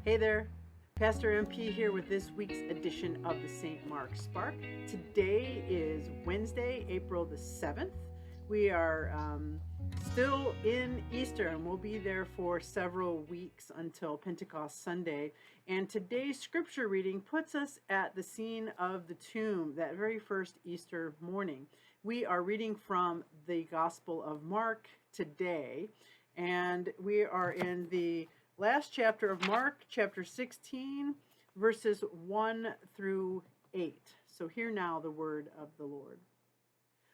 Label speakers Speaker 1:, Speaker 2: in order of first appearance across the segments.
Speaker 1: Hey there, Pastor MP here with this week's edition of the St. Mark Spark. Today is Wednesday, April the 7th. We are still in Easter and we'll be there for several weeks until Pentecost Sunday. And today's scripture reading puts us at the scene of the tomb that very first Easter morning. We are reading from the Gospel of Mark today, and we are in the last chapter of Mark, chapter 16, verses 1 through 8. So hear now the word of the Lord.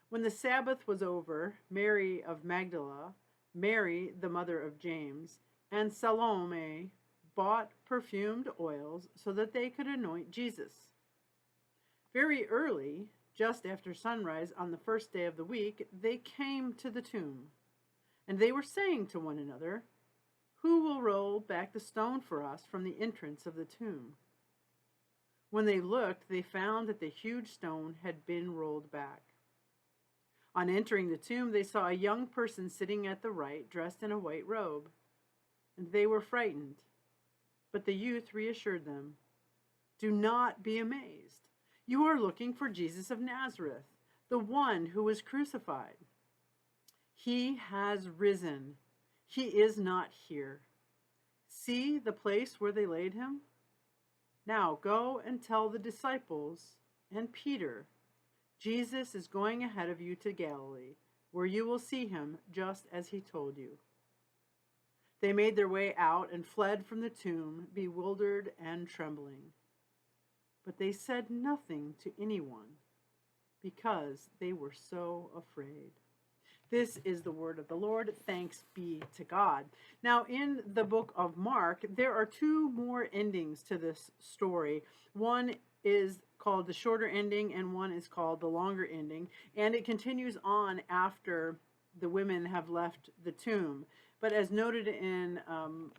Speaker 1: When the Sabbath was over, Mary of Magdala, Mary the mother of James, and Salome bought perfumed oils so that they could anoint Jesus. Very early, just after sunrise on the first day of the week, they came to the tomb, and they were saying to one another, "Who will roll back the stone for us from the entrance of the tomb?" When they looked, they found that the huge stone had been rolled back. On entering the tomb, they saw a young person sitting at the right, dressed in a white robe, and they were frightened. But the youth reassured them, "Do not be amazed. You are looking for Jesus of Nazareth, the one who was crucified. He has risen. He is not here. See the place where they laid him? Now go and tell the disciples and Peter, Jesus is going ahead of you to Galilee, where you will see him just as he told you." They made their way out and fled from the tomb, bewildered and trembling. But they said nothing to anyone because they were so afraid. This is the word of the Lord. Thanks be to God. Now, in the book of Mark, there are two more endings to this story. One is called the shorter ending, and one is called the longer ending. And it continues on after the women have left the tomb. But as noted in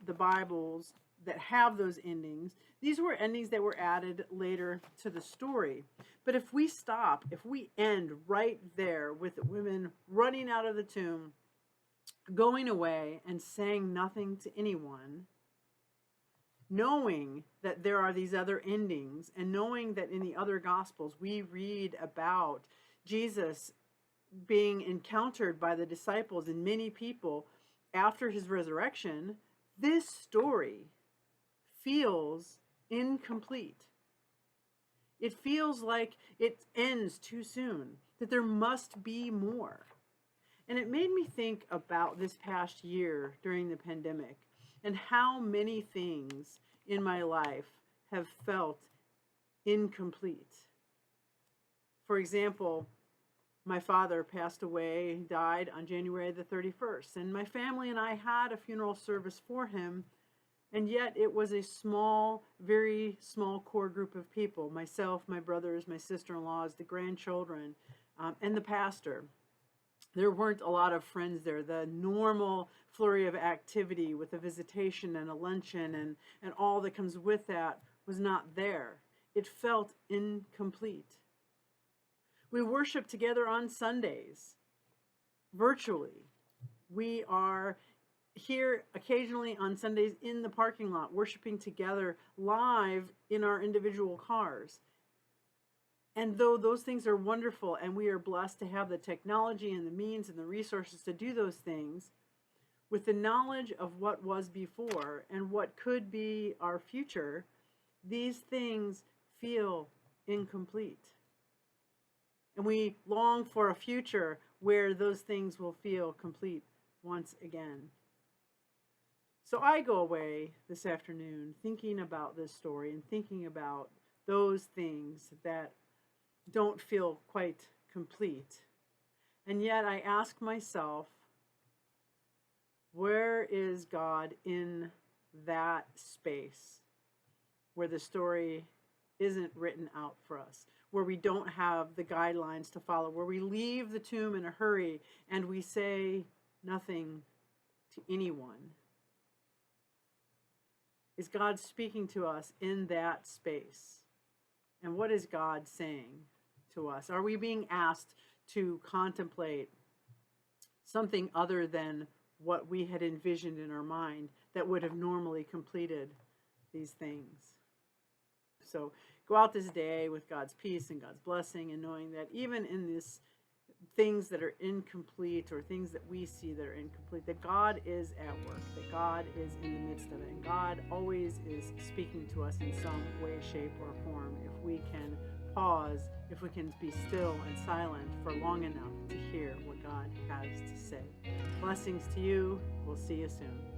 Speaker 1: the Bibles that have those endings, these were endings that were added later to the story. But if we end right there with the women running out of the tomb, going away and saying nothing to anyone, knowing that there are these other endings, and knowing that in the other Gospels we read about Jesus being encountered by the disciples and many people after his resurrection, this story feels incomplete. It feels like it ends too soon, that there must be more. And it made me think about this past year during the pandemic and how many things in my life have felt incomplete. For example, my father passed away, died on January the 31st, and my family and I had a funeral service for him. And yet it was a small, very small core group of people, myself, my brothers, my sister-in-laws, the grandchildren, and the pastor. There weren't a lot of friends there. The normal flurry of activity with a visitation and a luncheon and all that comes with that was not there. It felt incomplete. We worship together on Sundays, virtually. We are here occasionally on Sundays in the parking lot, worshiping together live in our individual cars. And though those things are wonderful and we are blessed to have the technology and the means and the resources to do those things, with the knowledge of what was before and what could be our future, these things feel incomplete. And we long for a future where those things will feel complete once again. So I go away this afternoon thinking about this story and thinking about those things that don't feel quite complete. And yet I ask myself, where is God in that space where the story isn't written out for us, where we don't have the guidelines to follow, where we leave the tomb in a hurry and we say nothing to anyone? Is God speaking to us in that space? And what is God saying to us? Are we being asked to contemplate something other than what we had envisioned in our mind that would have normally completed these things. So go out this day with God's peace and God's blessing, and knowing that even in this things that are incomplete, or things that we see that are incomplete, that God is at work, that God is in the midst of it, and God always is speaking to us in some way, shape, or form, if we can pause, if we can be still and silent for long enough to hear what God has to say. Blessings to you. We'll see you soon.